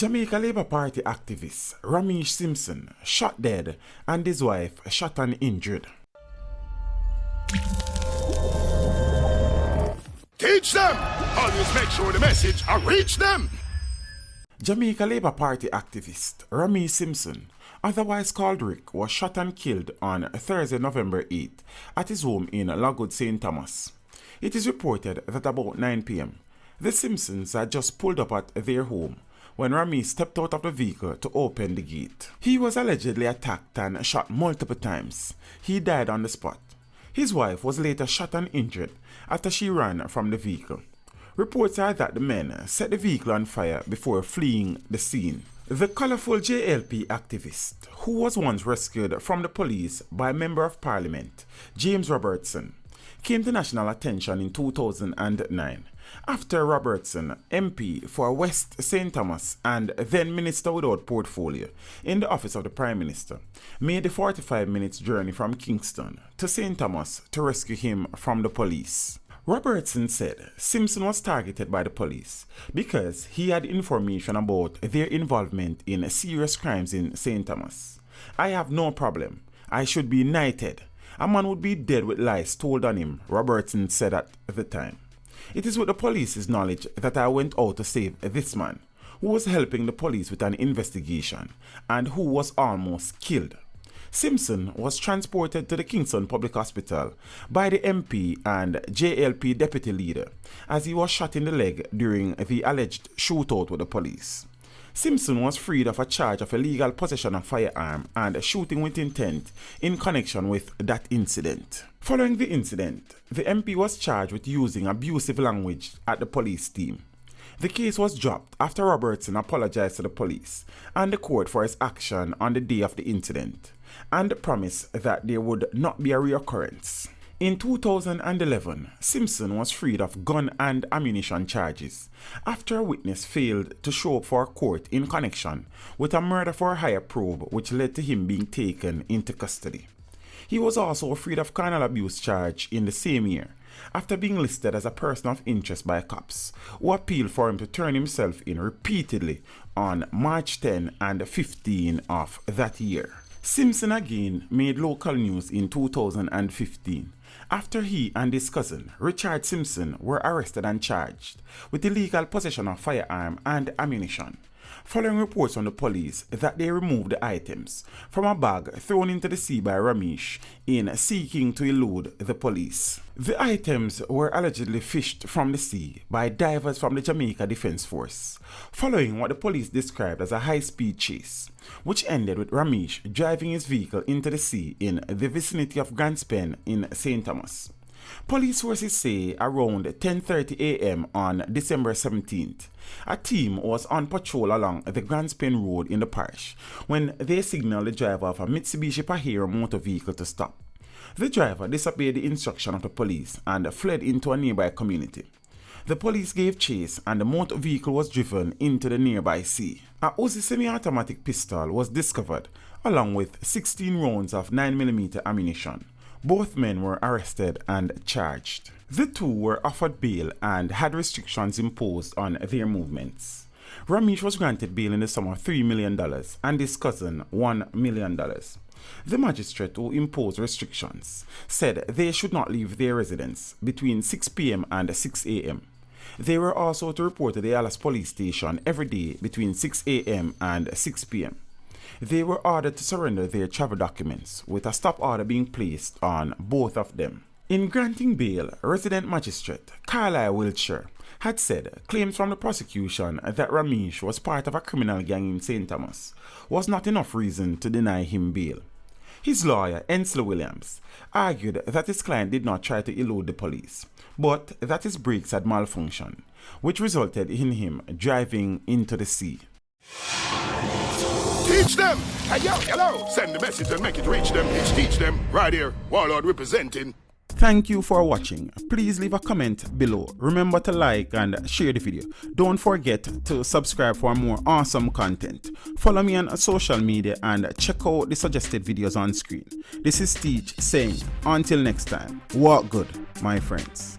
Jamaica Labour Party activist Rameish Simpson shot dead and his wife shot and injured. Teach them! Always make sure the message reach them! Jamaica Labour Party activist Rameish Simpson, otherwise called Rick, was shot and killed on Thursday, November 8th at his home in Lagos, St. Thomas. It is reported that about 9 p.m. the Simpsons had just pulled up at their home when Rameish stepped out of the vehicle to open the gate. He was allegedly attacked and shot multiple times. He died on the spot. His wife was later shot and injured after she ran from the vehicle. Reports are that the men set the vehicle on fire before fleeing the scene. The colourful JLP activist, who was once rescued from the police by Member of Parliament James Robertson, came to national attention in 2009 after Robertson, MP for West St. Thomas and then Minister without portfolio in the office of the Prime Minister, made the 45-minute journey from Kingston to St. Thomas to rescue him from the police. Robertson said Simpson was targeted by the police because he had information about their involvement in serious crimes in St. Thomas. "I have no problem. I should be knighted. A man would be dead with lies told on him," Robertson said at the time. "It is with the police's knowledge that I went out to save this man, who was helping the police with an investigation and who was almost killed." Simpson was transported to the Kingston Public Hospital by the MP and JLP deputy leader as he was shot in the leg during the alleged shootout with the police. Simpson was freed of a charge of illegal possession of firearm and shooting with intent in connection with that incident. Following the incident, the MP was charged with using abusive language at the police team. The case was dropped after Robertson apologized to the police and the court for his action on the day of the incident and promised that there would not be a reoccurrence. In 2011, Simpson was freed of gun and ammunition charges after a witness failed to show up for court in connection with a murder for hire probe which led to him being taken into custody. He was also freed of carnal abuse charge in the same year after being listed as a person of interest by cops who appealed for him to turn himself in repeatedly on March 10 and 15 of that year. Simpson again made local news in 2015 after he and his cousin Richard Simpson were arrested and charged with illegal possession of firearm and ammunition, following reports from the police that they removed the items from a bag thrown into the sea by Rameish in seeking to elude the police. The items were allegedly fished from the sea by divers from the Jamaica Defence Force, following what the police described as a high-speed chase, which ended with Rameish driving his vehicle into the sea in the vicinity of Grants Pen in St. Thomas. Police sources say around 10:30 a.m. on December 17th, a team was on patrol along the Grants Pen Road in the parish when they signaled the driver of a Mitsubishi Pajero motor vehicle to stop. The driver disobeyed the instruction of the police and fled into a nearby community. The police gave chase and the motor vehicle was driven into the nearby sea. A Uzi semi-automatic pistol was discovered along with 16 rounds of 9mm ammunition. Both men were arrested and charged. The two were offered bail and had restrictions imposed on their movements. Rameish was granted bail in the sum of $3 million and his cousin $1 million. The magistrate who imposed restrictions said they should not leave their residence between 6 p.m. and 6 a.m. They were also to report to the Alice police station every day between 6 a.m. and 6 p.m. They were ordered to surrender their travel documents, with a stop order being placed on both of them. In granting bail, resident magistrate Carlisle Wiltshire had said claims from the prosecution that Rameish was part of a criminal gang in St. Thomas was not enough reason to deny him bail. His lawyer, Ensley Williams, argued that his client did not try to elude the police, but that his brakes had malfunctioned, which resulted in him driving into the sea. Teach them! Hey, yo, hello! Send the message and make it reach them. It's Teach Them, right here, Warlord representing. Thank you for watching. Please leave a comment below. Remember to like and share the video. Don't forget to subscribe for more awesome content. Follow me on social media and check out the suggested videos on screen. This is Teach saying, until next time, walk good, my friends.